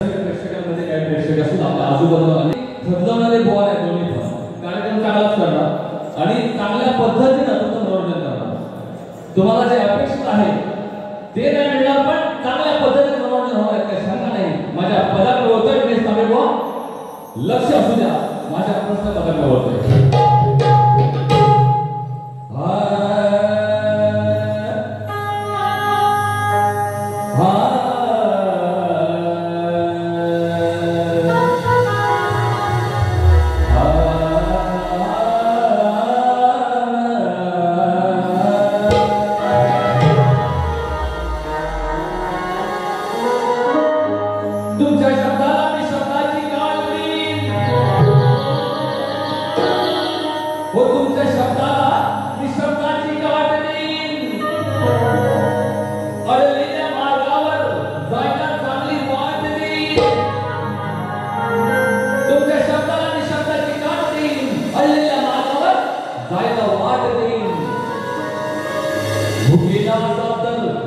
प्रेक्षकांमध्ये काय प्रेक्षक असतील आपल्या आजूबाजूला अनेक थकवणारे बोल आहेत दोन्ही पण कार्यक्रम चांगलाच करणार आणि चांगल्या पद्धतीने तुमचं मनोरंजन करणार. तुम्हाला जे अपेक्षित आहे ते नाही मिळणार पण चांगल्या पद्धतीने मनोरंजन होणार आहे काही शंका नाही. माझ्या पदाकडे होतोय गणेश तांबे बुवा, लक्ष असू द्या माझ्या प्रश्न पदाकडे होतोय.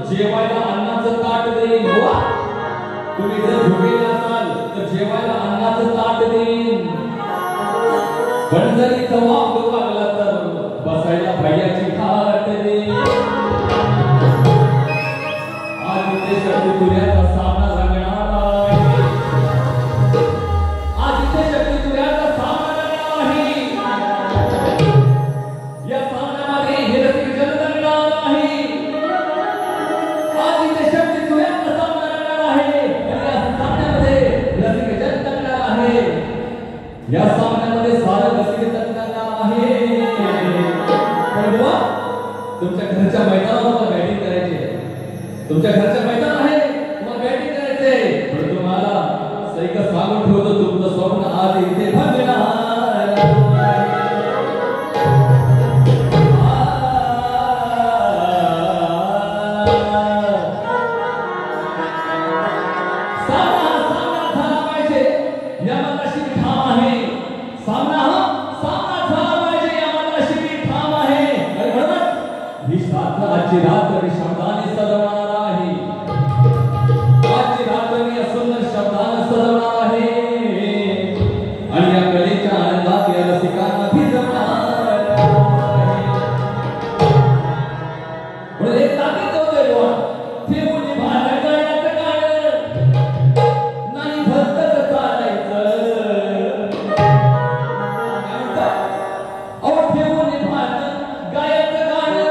जेवायला अन्नाचं ताट देईन. तुम्ही जर भुकेले असाल तर जेवायला अन्नाचं ताट देईन. पण जरी जबाब लागला तर बसायला भैयाची खाट देईन. आज इथे शत्रुऱ्याचा सामना रंगणार आहे. आज इथे शत्रुऱ्याचा सामना रंगणार आहे. या सामन्यामध्ये हे रसिकजन रंगणार आहे. या सामन्यामध्ये सारं रसिक करणार आहे. पण बुवा तुमच्या घरच्या मैदानावर तुम्हाला बॅटिंग करायची आहे. तुमच्या घरच्या मैदान आहे तुम्हाला बॅटिंग करायचंय. पण तुम्हाला सैक सांगून ठेवतो तुमचं स्वप्न आज इथे भागणार. आजची रात्र मी शब्दाने सजवणार आहे. आजची रात्र मी सुंदर शब्दाने सजवणार आहे आणि या कलेच्या आनंदात या रसिकांना भिजवणार आहे. म्हणजे एक ताकीद होते बुवा, ठेवून भांडण करायचं गाणं नाही भलतंच चालायचं. अहो ठेवून भांडण गायचं गाणं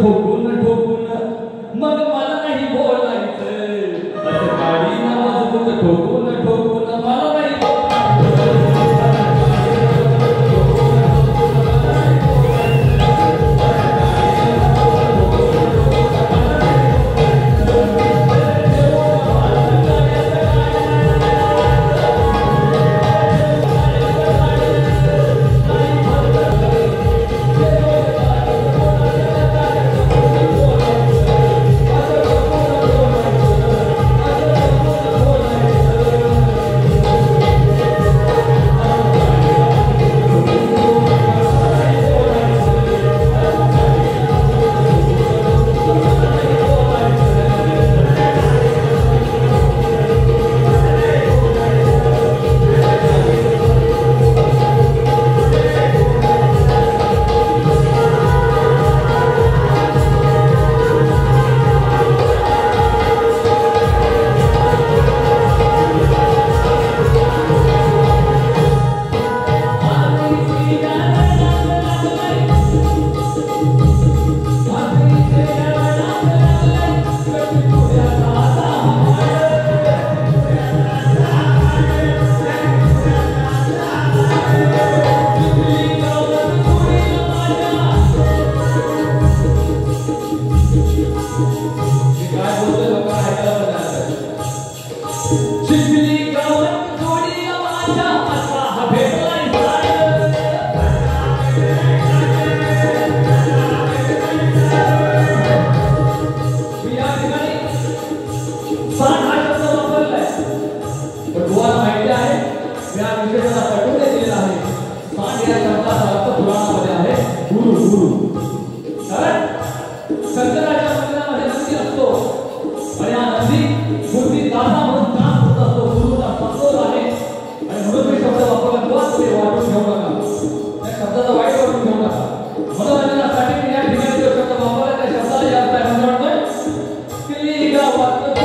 ठोकून मग मला नाही बोलायचं. असं गाडी ना मजबूत ठोकून मला नाही असतो आणि हा नंदी मूर्ती दाता म्हणून काम करत असतो. गुरुचा संतोष आहे आणि म्हणून मी शब्द वापरला किंवा तुम्ही वाटून घेऊ नका, त्या शब्दाचा वाईट वाटून घेऊ नका. मनोरंजनासाठी मी या ठिकाणी जो शब्द वापरला त्या शब्दाला या अर्थ आहे म्हणतोय की गावात कोणी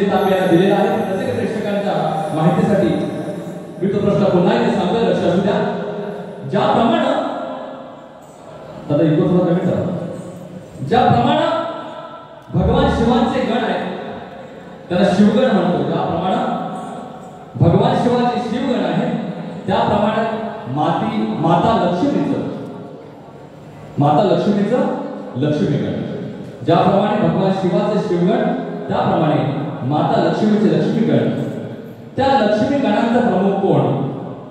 माझ्या कसा भेटलाय माहितीसाठी मी तो प्रश्न पुन्हा एकदा सांगतो, लक्ष असू द्या. ज्याप्रमाणे दादा इको थोडा कमी करा. ज्याप्रमाणे भगवान शिवांचे गण आहेत त्याला शिवगण म्हणतो, ज्याप्रमाणे भगवान शिवाचे शिवगण आहे त्याप्रमाणे माता लक्ष्मीचं लक्ष्मीगण. ज्याप्रमाणे भगवान शिवाचे शिवगण त्याप्रमाणे माता लक्ष्मीचे लक्ष्मीगण. त्या लक्ष्मी गणांचा प्रमुख कोण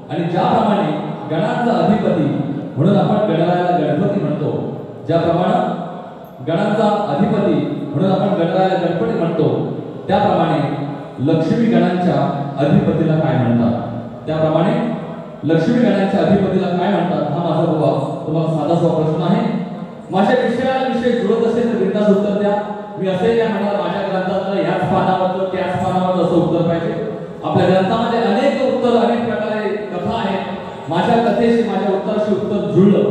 आणि ज्याप्रमाणे गणांचा अधिपती म्हणून आपण गणरायाला गणपती म्हणतो, ज्याप्रमाणे गणांचा अधिपती म्हणून आपण गणरायाला गणपती म्हणतो, त्याप्रमाणे लक्ष्मी गणांच्या अधिपतीला काय म्हणतात, त्याप्रमाणे लक्ष्मी गणांच्या अधिपतीला काय म्हणतात हा माझा तुम्हाला साधासा प्रश्न आहे. माझ्या विषय जुळत असेल तर बिनधास्त उत्तर द्या. मी असे काय म्हणणार माझ्या ग्रंथातलं याच पानावर त्याच पानावर असं उत्तर पाहिजे. आपल्या ग्रंथामध्ये अनेक उत्तर अनेक प्रकारे कथा आहेत. माझ्या कथेशी माझ्या उत्तराशी उत्तर जुळलं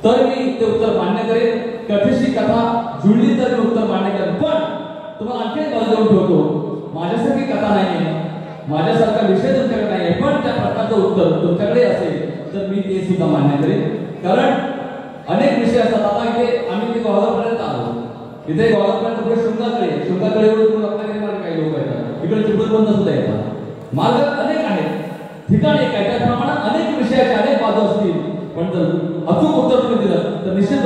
तर मी ते उत्तर मान्य करेन. कथेशी कथा जुळली तर मी उत्तर मान्य करेन. पण तुम्हाला आणखी एक बाजू देऊन ठेवतो, माझ्यासारखी कथा नाहीये, माझ्यासारखा विषय तुमच्याकडे नाहीये, पण त्या प्रकारचं उत्तर तुमच्याकडे असेल तर मी ते सुद्धा मान्य करेन. कारण अनेक विषय असतात. आता इथे आम्ही गोव्यापर्यंत आलो, इथे गोव्यापर्यंत पुढे शृंगाकडे रत्नागिरीमध्ये काही लोक येतात, इकडे चिपळूणपर्यंत सुद्धा येतात. मार्ग अनेक आहेत, ठिकाण एक आहे, त्याप्रमाणे अनेक विषयाचे अनेक बाजू असतील. पण जर अचूक उत्तर तुम्ही दिलं तर निश्चित